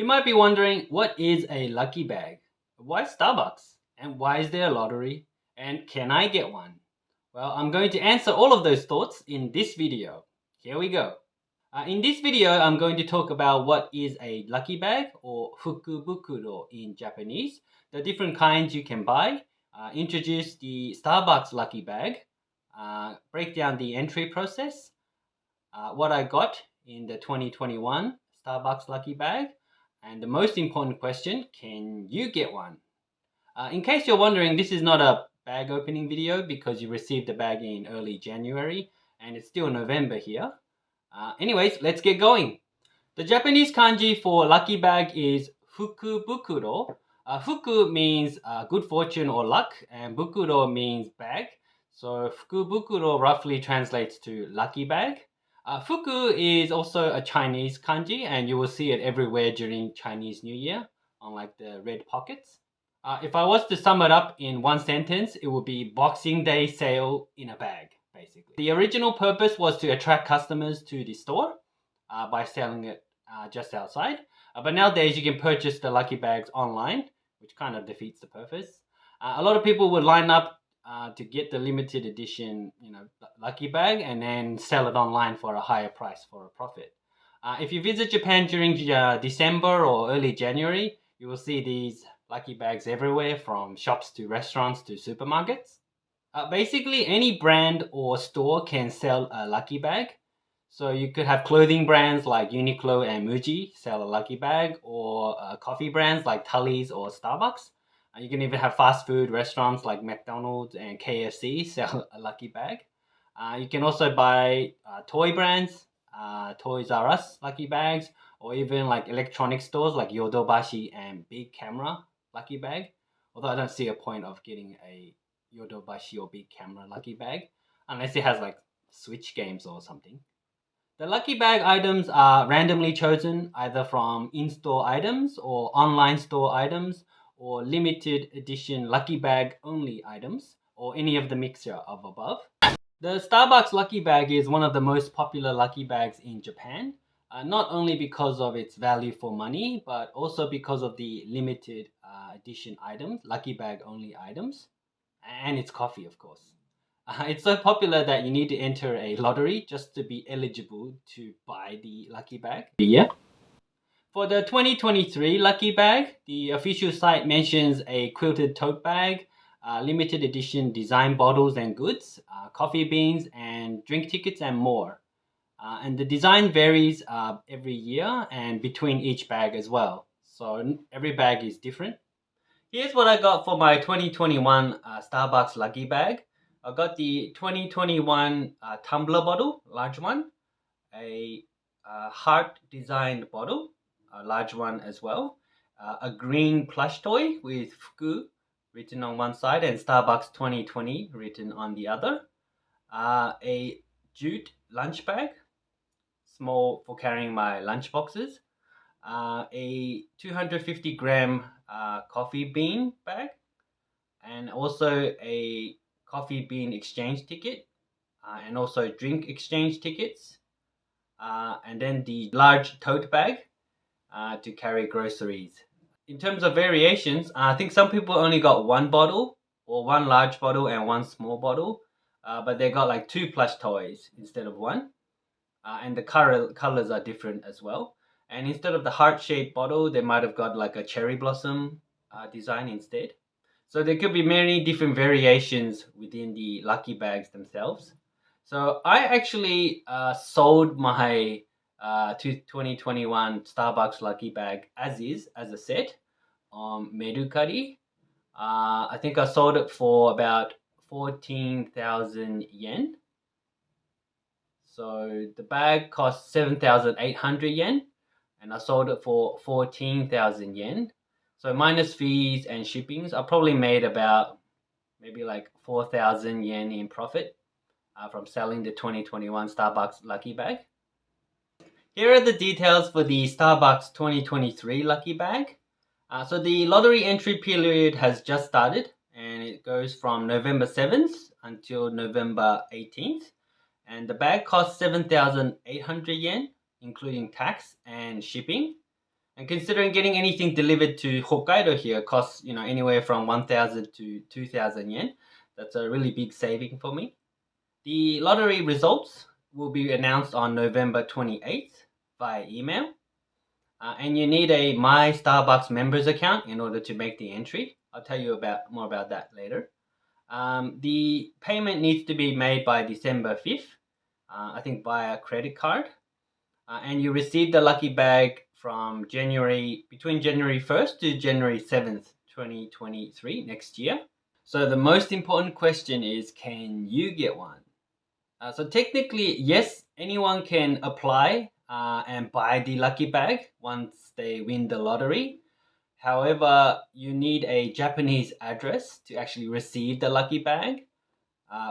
You might be wondering, what is a lucky bag? Why Starbucks? And why is there a lottery? And can I get one? Well, I'm going to answer all of those thoughts in this video. Here we go. In this video, I'm going to talk about what is a lucky bag or fukubukuro in Japanese, the different kinds you can buy, introduce the Starbucks lucky bag, break down the entry process, what I got in the 2021 Starbucks lucky bag, and the most important question, can you get one? In case you're wondering, this is not a bag opening video because you received the bag in early January and it's still November here. Anyways, let's get going. The Japanese kanji for lucky bag is fukubukuro. Fuku means good fortune or luck, and bukuro means bag. So fukubukuro roughly translates to lucky bag. Fuku is also a Chinese kanji, and you will see it everywhere during Chinese New Year on like the red pockets. If I was to sum it up in one sentence, it would be Boxing Day sale in a bag, basically. The original purpose was to attract customers to the store by selling it just outside. But nowadays you can purchase the lucky bags online, which kind of defeats the purpose. A lot of people would line up to get the limited edition, lucky bag and then sell it online for a higher price for a profit. If you visit Japan during December or early January, you will see these lucky bags everywhere, from shops to restaurants to supermarkets. Basically, any brand or store can sell a lucky bag. So you could have clothing brands like Uniqlo and Muji sell a lucky bag, or coffee brands like Tully's or Starbucks. You can even have fast food restaurants like McDonald's and KFC sell a lucky bag. You can also buy toy brands, Toys R Us lucky bags, or even like electronic stores like Yodobashi and Big Camera lucky bag. Although I don't see a point of getting a Yodobashi or Big Camera lucky bag unless it has like Switch games or something. The lucky bag items are randomly chosen either from in-store items or online store items or limited edition lucky bag only items, or any of the mixture of above. The Starbucks lucky bag is one of the most popular lucky bags in Japan, not only because of its value for money, but also because of the limited edition items, lucky bag only items, and its coffee, of course. It's so popular that you need to enter a lottery just to be eligible to buy the lucky bag. Yeah. For the 2023 lucky bag, the official site mentions a quilted tote bag, limited edition design bottles and goods, coffee beans and drink tickets, and more. And the design varies every year and between each bag as well. So every bag is different. Here's what I got for my 2021 Starbucks lucky bag. I got the 2021 tumbler bottle, large one, a heart designed bottle, a large one as well, a green plush toy with fuku written on one side and Starbucks 2020 written on the other, a jute lunch bag, small for carrying my lunch boxes, a 250 gram coffee bean bag, and also a coffee bean exchange ticket, and also drink exchange tickets, and then the large tote bag to carry groceries. In terms of variations, I think some people only got one bottle, or one large bottle and one small bottle, but they got like two plush toys instead of one, and the colors are different as well. And instead of the heart-shaped bottle, they might have got like a cherry blossom design instead. So there could be many different variations within the lucky bags themselves. So I actually sold my 2021 Starbucks lucky bag as a set on Mercari. I think I sold it for about 14,000 yen. So the bag cost 7,800 yen, and I sold it for 14,000 yen. So minus fees and shippings, I probably made about maybe like 4,000 yen in profit from selling the 2021 Starbucks lucky bag. Here are the details for the Starbucks 2023 lucky bag. So the lottery entry period has just started, and it goes from November 7th until November 18th. And the bag costs 7,800 yen, including tax and shipping. And considering getting anything delivered to Hokkaido here costs, anywhere from 1,000 to 2,000 yen, that's a really big saving for me. The lottery results will be announced on November 28th via email. And you need a My Starbucks members account in order to make the entry. I'll tell you more about that later. The payment needs to be made by December 5th, I think via credit card. And you receive the lucky bag from between January 1st to January 7th, 2023, next year. So the most important question is, can you get one? So technically, yes, anyone can apply and buy the lucky bag once they win the lottery. However, you need a Japanese address to actually receive the lucky bag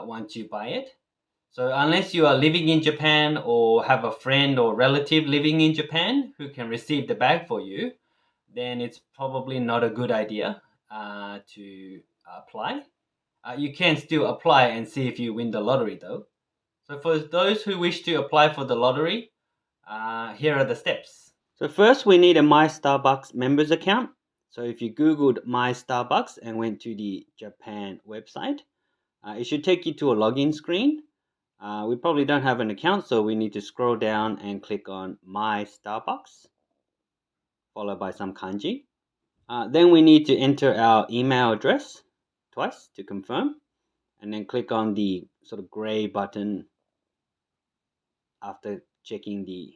once you buy it. So unless you are living in Japan or have a friend or relative living in Japan who can receive the bag for you, then it's probably not a good idea to apply. You can still apply and see if you win the lottery though. So for those who wish to apply for the lottery, here are the steps. So first we need a My Starbucks members account. So if you Googled My Starbucks and went to the Japan website, it should take you to a login screen. We probably don't have an account, so we need to scroll down and click on My Starbucks, followed by some kanji. Then we need to enter our email address twice to confirm, and then click on the sort of gray button after checking the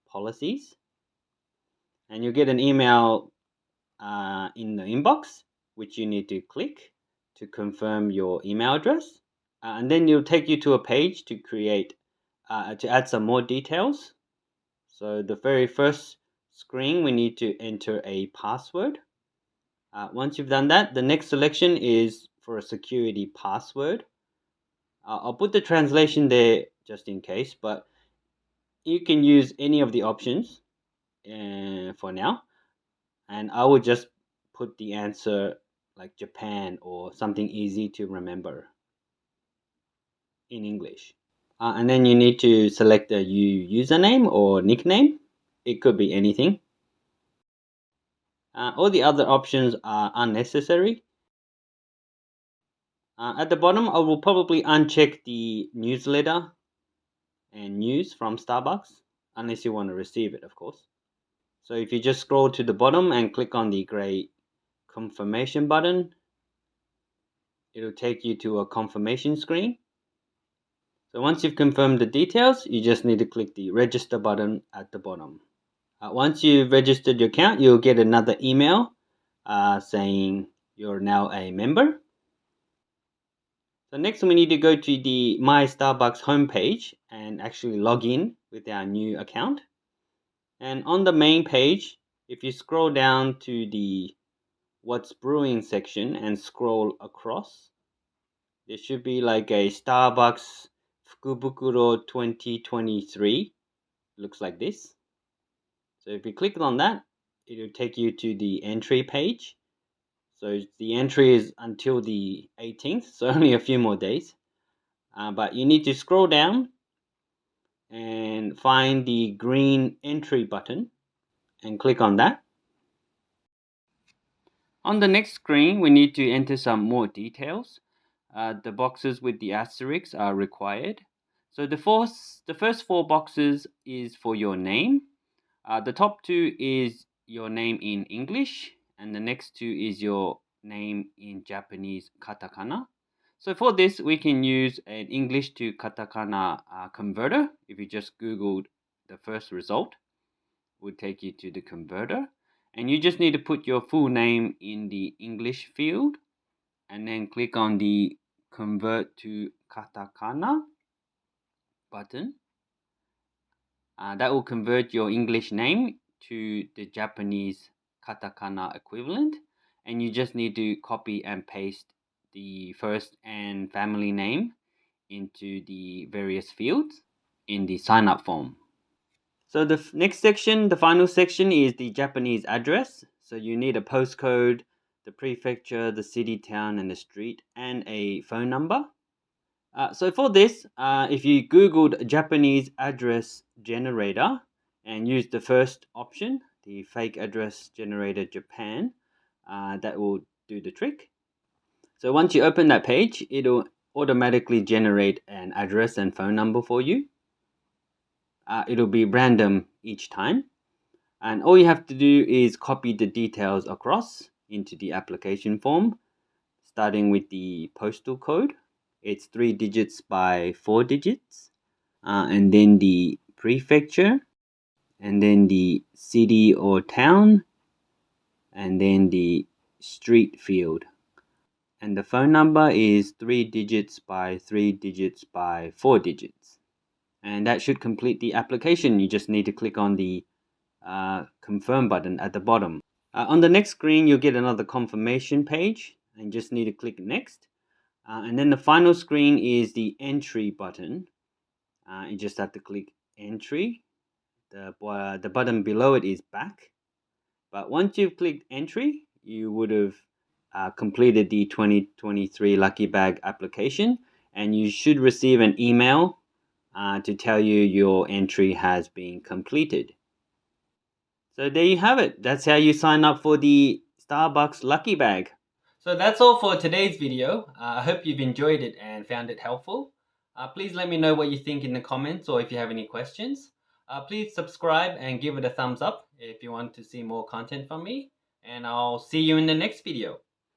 policies. And you get an email in the inbox, which you need to click to confirm your email address. And then it'll take you to a page to add some more details. So the very first screen, we need to enter a password. Once you've done that, the next selection is for a security password. I'll put the translation there just in case, but you can use any of the options for now. And I would just put the answer like Japan or something easy to remember in English. And then you need to select a username or nickname. It could be anything. All the other options are unnecessary. At the bottom, I will probably uncheck the newsletter and news from Starbucks, unless you want to receive it, of course. So if you just scroll to the bottom and click on the gray confirmation button, it'll take you to a confirmation screen. So once you've confirmed the details, you just need to click the register button at the bottom. Once you've registered your account, you'll get another email saying you're now a member. So next we need to go to the My Starbucks homepage and actually log in with our new account. And on the main page, if you scroll down to the What's Brewing section and scroll across, there should be like a Starbucks fukubukuro 2023. Looks like this. So if you click on that, it will take you to the entry page. So the entry is until the 18th, so only a few more days. But you need to scroll down and find the green entry button and click on that. On the next screen, we need to enter some more details. The boxes with the asterisks are required. So the first four boxes is for your name. The top two is your name in English, and the next two is your name in Japanese katakana. So for this, we can use an English to katakana converter. If you just Googled the first result, it would take you to the converter. And you just need to put your full name in the English field, and then click on the convert to katakana button. That will convert your English name to the Japanese katakana equivalent, and you just need to copy and paste the first and family name into the various fields in the sign up form. So the next section, the final section, is the Japanese address. So you need a postcode, the prefecture, the city, town, and the street, and a phone number. So for this, if you Googled Japanese address generator and used the first option, the fake address generator Japan. That will do the trick. So once you open that page, it'll automatically generate an address and phone number for you. It'll be random each time. And all you have to do is copy the details across into the application form, starting with the postal code. It's 3 digits by 4 digits. And then the prefecture, and then the city or town, and then the street field. And the phone number is 3 digits by 3 digits by 4 digits. And that should complete the application. You just need to click on the confirm button at the bottom. On the next screen, you'll get another confirmation page, and you just need to click next. And then the final screen is the entry button. You just have to click entry. The button below it is back. But once you've clicked entry, you would have completed the 2023 Lucky Bag application, and you should receive an email to tell you your entry has been completed. So there you have it. That's how you sign up for the Starbucks Lucky Bag. So that's all for today's video. I hope you've enjoyed it and found it helpful. Please let me know what you think in the comments, or if you have any questions. Please subscribe and give it a thumbs up if you want to see more content from me. And I'll see you in the next video.